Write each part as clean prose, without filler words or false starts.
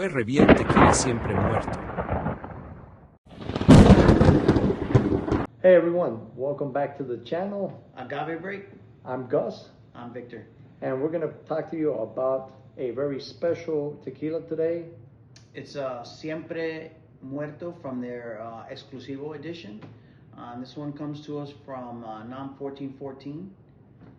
fue Revier Tequila Siempre Muerto. Hey everyone, welcome back to the channel. Agave Break. I'm Gus. I'm Victor. And we're going to talk to you about a very special tequila today. It's Siempre Muerto from their Exclusivo edition. This one comes to us from NOM 1414.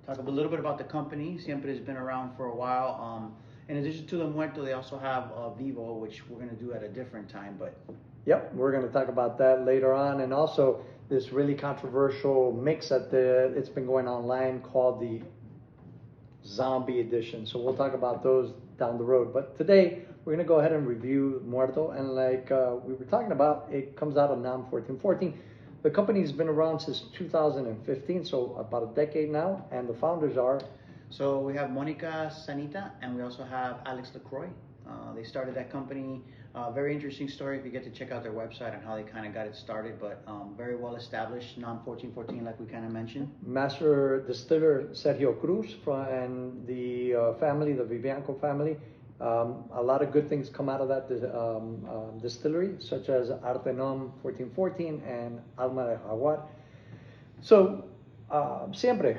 Talk a little bit about the company. Siempre has been around for a while. In addition to the Muerto, they also have Vivo, which we're going to do at a different time. But yep, we're going to talk about that later on. And also this really controversial mix that it's been going online called the Zombie Edition. So we'll talk about those down the road. But today we're going to go ahead and review Muerto. And like we were talking about, it comes out of NOM 1414. The company's been around since 2015, so about a decade now. And the founders are... So we have Monica Sanita, and we also have Alex LaCroix. They started that company. Very interesting story if you get to check out their website and how they kind of got it started, but very well established, NOM 1414 like we kind of mentioned. Master distiller Sergio Cruz and the family, the Vivianco family. A lot of good things come out of that distillery, such as Artenom 1414 and Alma de Jaguar. So, Siempre.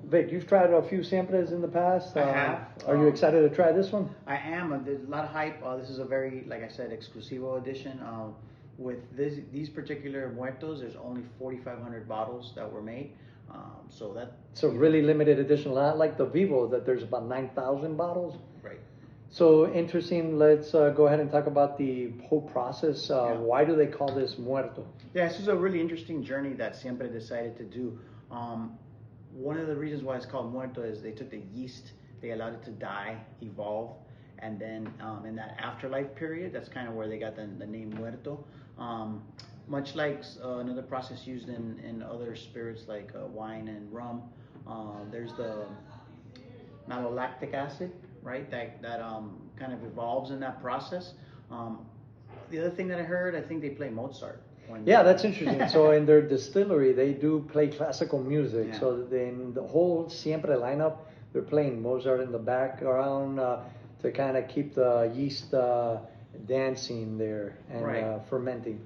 Vic, you've tried a few Siempres in the past. I have. Are you excited to try this one? I am. There's a lot of hype. This is a very, like I said, Exclusivo edition. With these particular Muertos, there's only 4,500 bottles that were made. It's a really limited edition, not like the Vivo that there's about 9,000 bottles. Right. So interesting. Let's go ahead and talk about the whole process. Why do they call this Muerto? Yeah, this is a really interesting journey that Siempre decided to do. One of the reasons why it's called Muerto is they took the yeast, they allowed it to die, evolve, and then in that afterlife period, that's kind of where they got the name Muerto. Much like another process used in other spirits like wine and rum, there's the malolactic acid, right? That kind of evolves in that process. The other thing that I heard, I think they play Mozart. Yeah, that's interesting. So in their distillery, they do play classical music. Yeah. So in the whole Siempre lineup, they're playing Mozart in the background to kind of keep the yeast dancing there and right. Fermenting.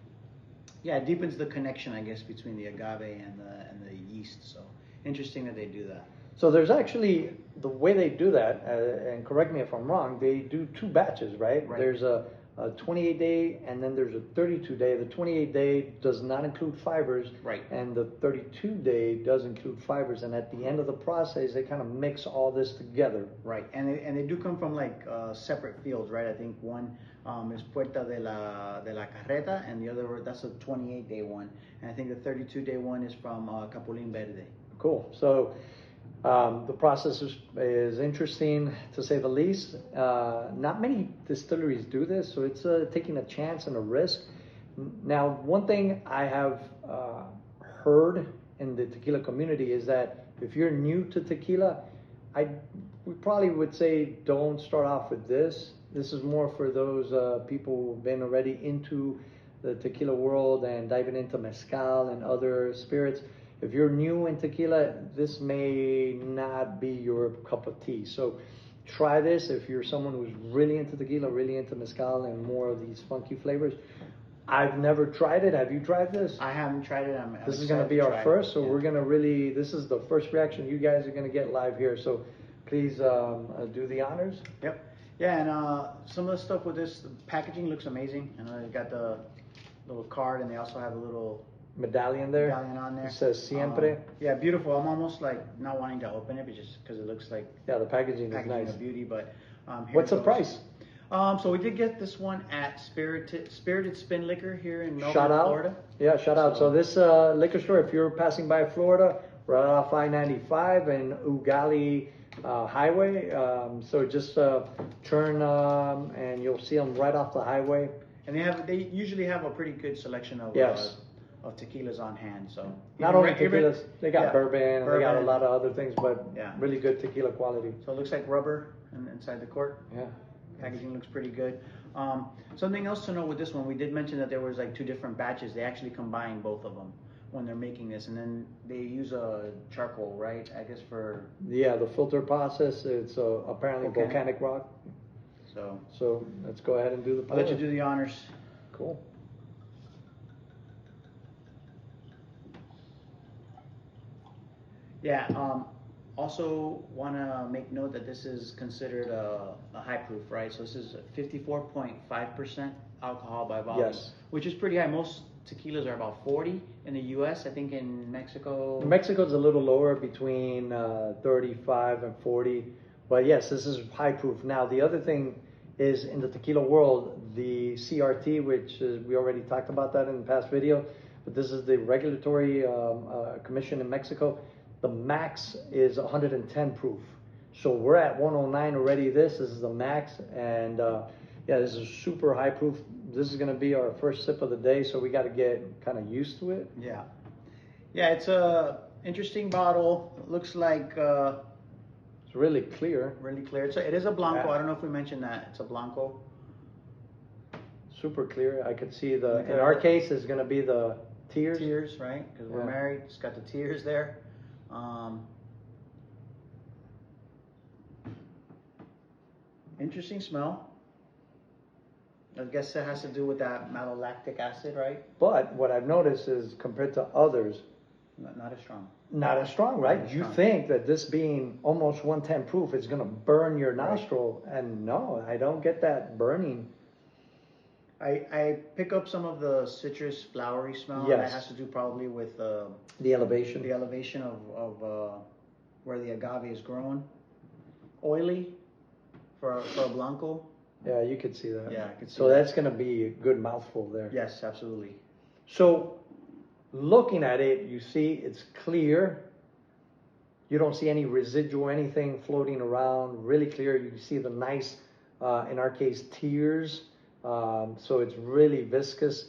Yeah, it deepens the connection, I guess, between the agave and the yeast. So interesting that they do that. So there's actually, the way they do that, and correct me if I'm wrong, they do two batches, right? There's a 28-day and then there's a 32-day. The 28-day does not include fibers, right? And the 32-day does include fibers. And at the end of the process, they kind of mix all this together, right? And they do come from like separate fields, right? I think one is Puerta de la Carreta, and the other that's a 28-day one. And I think the 32-day one is from Capulín Verde. Cool. So. The process is interesting to say the least. Not many distilleries do this, so it's taking a chance and a risk. Now, one thing I have heard in the tequila community is that if you're new to tequila, we probably would say don't start off with this. This is more for those people who've been already into the tequila world and diving into mezcal and other spirits. If you're new in tequila, this may not be your cup of tea. So try this if you're someone who's really into tequila, really into mezcal and more of these funky flavors. I've never tried it. Have you tried this? I haven't tried it. This is going to be our first, so we're going to really, this is the first reaction you guys are going to get live here. So please do the honors. Yep. Yeah, and some of the stuff with this, the packaging looks amazing. And they got the little card, and they also have a little medallion there. Medallion on there. It says Siempre. Yeah, beautiful. I'm almost like not wanting to open it, but just because it looks like the packaging is nice. Of beauty. But what's the price? So we did get this one at Spirited Spin Liquor here in Melbourne, shout out. Florida. Yeah, shout out. So this liquor store, if you're passing by Florida, right off I-95 and Ugali Highway. So just turn and you'll see them right off the highway. And they usually have a pretty good selection of of tequilas on hand. So not only tequilas, they got bourbon, and they got a lot of other things, but really good tequila quality. So it looks like rubber inside the cork. Yeah. Packaging looks pretty good. Something else to know with this one, we did mention that there was like two different batches. They actually combine both of them when they're making this, and then they use a charcoal, right? I guess for the filter process. It's apparently volcanic rock. So let's go ahead and do the pour. I'll let you do the honors. Cool. Yeah. Also want to make note that this is considered a high proof, right? So this is 54.5% alcohol by volume, Yes. which is pretty high. Most tequilas are about 40 in the U.S. I think in Mexico. Mexico's a little lower, between 35 and 40. But yes, this is high proof. Now, the other thing is, in the tequila world, the CRT, which is, we already talked about that in the past video, but this is the regulatory commission in Mexico. The max is 110 proof. So we're at 109 already. This is the max. And yeah, this is super high proof. This is going to be our first sip of the day, so we got to get kind of used to it. Yeah. Yeah, it's a interesting bottle. It looks like it's really clear. Really clear. It is a blanco. Yeah. I don't know if we mentioned that. It's a blanco. Super clear. I could see the, in our case, is going to be the tears. Tears, right? Because we're married. It's got the tears there. Interesting smell. I guess it has to do with that malolactic acid, right? But what I've noticed is, compared to others, not as strong. Not as strong, right? As you strong. think that this being almost 110 proof is going to burn your nostril, and no, I don't get that burning. I pick up some of the citrus flowery smell. Yes. And that has to do probably with The elevation. the elevation of where the agave is grown. Oily for a blanco. Yeah, you could see that. Yeah, I could see so that. that's going to be a good mouthful there. Yes, absolutely. So looking at it, you see it's clear. You don't see any residual, anything floating around. Really clear. You see the nice, in our case, tears. So it's really viscous.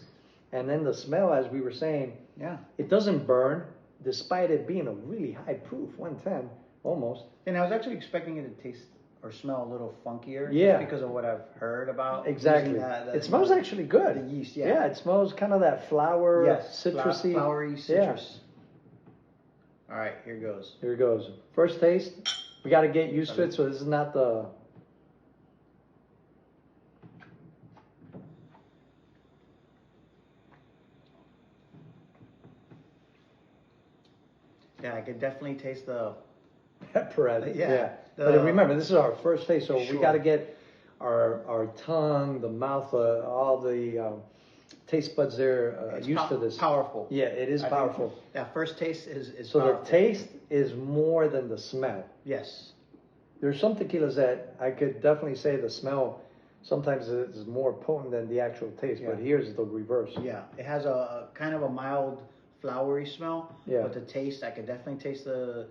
And then the smell, as we were saying, Yeah. it doesn't burn, despite it being a really high proof, 110 almost. And I was actually expecting it to taste or smell a little funkier. Yeah. Just because of what I've heard about. Exactly. using that, It smells actually good. The yeast, yeah. Yeah, it smells kind of that flower, Yes, citrusy. flowery citrus. All right, here goes. Here goes. First taste. We got to get used to it. So this is not the. Yeah, I could definitely taste the. pepper. Yeah. But remember, this is our first taste, so we Sure. got to get our tongue, the mouth, all the taste buds there It's used to this. Powerful. Yeah, it is I think powerful. that first taste is So powerful. the taste is more than the smell. Yes. There's some tequilas that I could definitely say the smell sometimes is more potent than the actual taste, but Yeah. here's the reverse. Yeah, it has a kind of a mild flowery smell. Yeah. But the taste, I could definitely taste the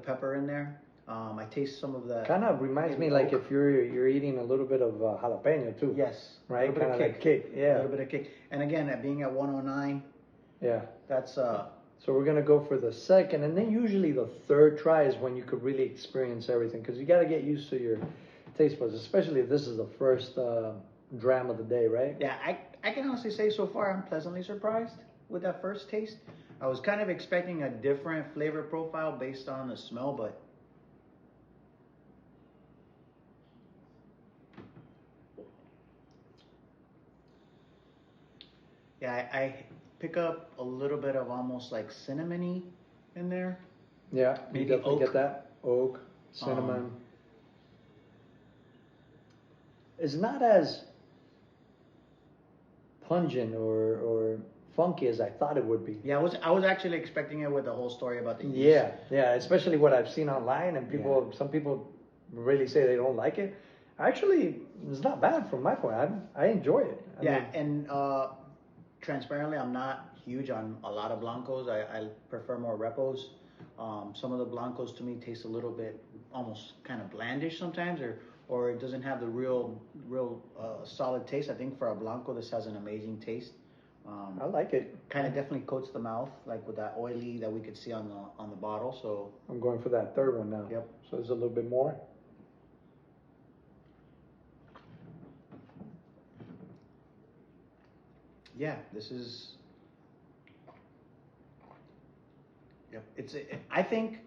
pepper in there. I taste some of the. Kind of reminds me like if you're eating a little bit of jalapeno too. Yes. Right? A little Kind bit of of that kick. kick. A Yeah. little bit of kick. And again, being at 109, Yeah. that's So we're gonna go for the second, and then usually the third try is when you could really experience everything, because you got to get used to your taste buds, especially if this is the first dram of the day, right? yeah. I can honestly say so far I'm pleasantly surprised with that first taste. I was kind of expecting a different flavor profile based on the smell, but. Yeah, I pick up a little bit of almost like cinnamony in there. Yeah, Maybe you definitely oak. get that oak, cinnamon. It's not as pungent or funky as I thought it would be. Yeah, I was actually expecting it with the whole story about the yeast. Yeah, especially what I've seen online, and some people really say they don't like it. Actually, it's not bad from my point. I enjoy it. I mean, and transparently, I'm not huge on a lot of blancos. I prefer more repos. Some of the blancos to me taste a little bit almost kind of blandish sometimes, or it doesn't have the real solid taste. I think for a blanco, this has an amazing taste. I like it. Kind of definitely coats the mouth, like with that oily that we could see on the bottle. So I'm going for that third one now. Yep. So there's a little bit more. yeah, this is. Yep, I think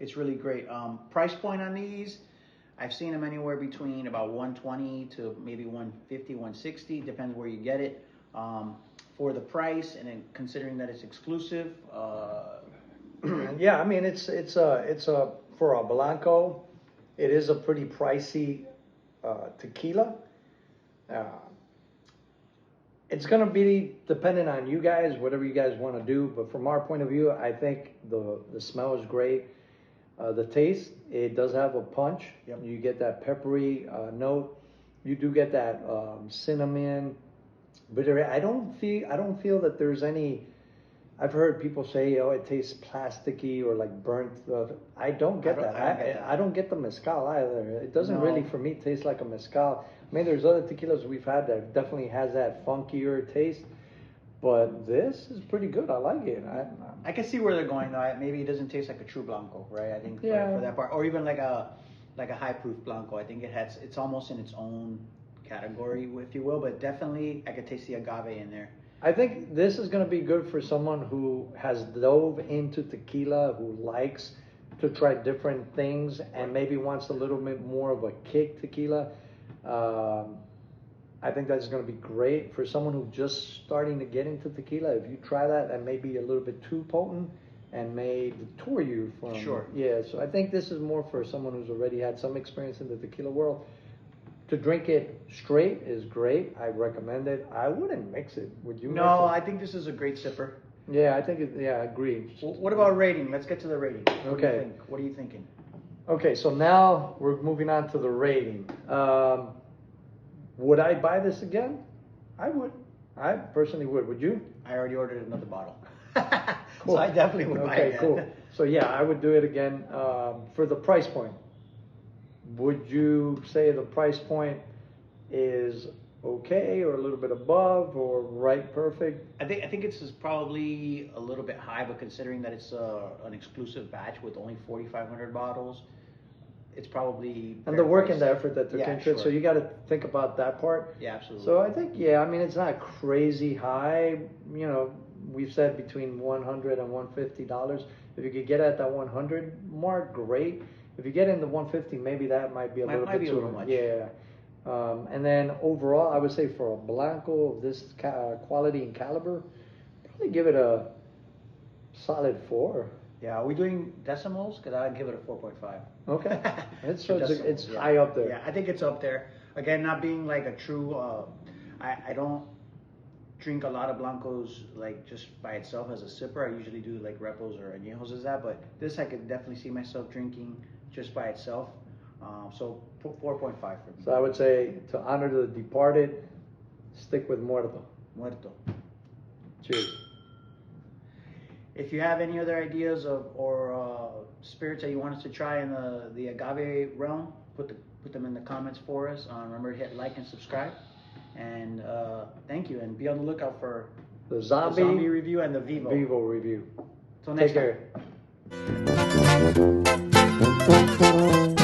it's really great. Price point on these, I've seen them anywhere between about 120 to maybe 150, 160, depends where you get it. For the price, and then considering that it's exclusive, yeah, I mean it's a for a blanco, it is a pretty pricey tequila. It's gonna be dependent on you guys, whatever you guys want to do. But from our point of view, I think the smell is great. The taste, it does have a punch. Yep. You get that peppery note. You do get that cinnamon. But I don't feel that there's any. I've heard people say, "Oh, it tastes plasticky or like burnt." I don't get that. I don't get the mezcal either. It doesn't really, for me, taste like a mezcal. I mean, there's other tequilas we've had that definitely has that funkier taste, but this is pretty good. I like it. I can see where they're going though. Maybe it doesn't taste like a true blanco, right? I think for that part, or even like a high proof blanco. I think it's almost in its own category, if you will. But definitely, I could taste the agave in there. I think this is going to be good for someone who has dove into tequila, who likes to try different things, and maybe wants a little bit more of a kick tequila. I think that's going to be great for someone who's just starting to get into tequila. If you try that may be a little bit too potent and may detour you from. Sure. Yeah, so I think this is more for someone who's already had some experience in the tequila world. To drink it straight is great. I recommend it. I wouldn't mix it. Would you? No, I think this is a great sipper. Yeah, I think I agree. What about rating? Let's get to the rating. Okay. What are you thinking? Okay, so now we're moving on to the rating. Would I buy this again? I would. I personally would. Would you? I already ordered another bottle. Cool. So I definitely would buy it. Okay, cool. So yeah, I would do it again. For the price point, would you say the price point is okay or a little bit above or right perfect? I think it's probably a little bit high, but considering that it's an exclusive batch with only 4,500 bottles, it's probably and the work and the effort that took into it. sure. So you got to think about that part. Yeah, absolutely. So I think I mean it's not crazy high. You know, we've said between $100 and $150. If you could get at that 100 mark, great. If you get into 150, maybe that might be a little bit too much. Yeah. And then overall, I would say for a blanco of this quality and caliber, probably give it a solid 4. Yeah, are we doing decimals? Because I'd give it a 4.5. Okay. It's Decimals, high up there. Yeah, I think it's up there. Again, not being like a true, I don't drink a lot of blancos like just by itself as a sipper. I usually do like repos or añejos as that, but this I could definitely see myself drinking just by itself. So 4.5 for me. So I would say to honor the departed, stick with Muerto. Muerto. Cheers. If you have any other ideas or spirits that you want us to try in the agave realm, put them in the comments for us. Remember to hit like and subscribe. And thank you. And be on the lookout for The zombie review and the Vivo review. Till next Take time. care.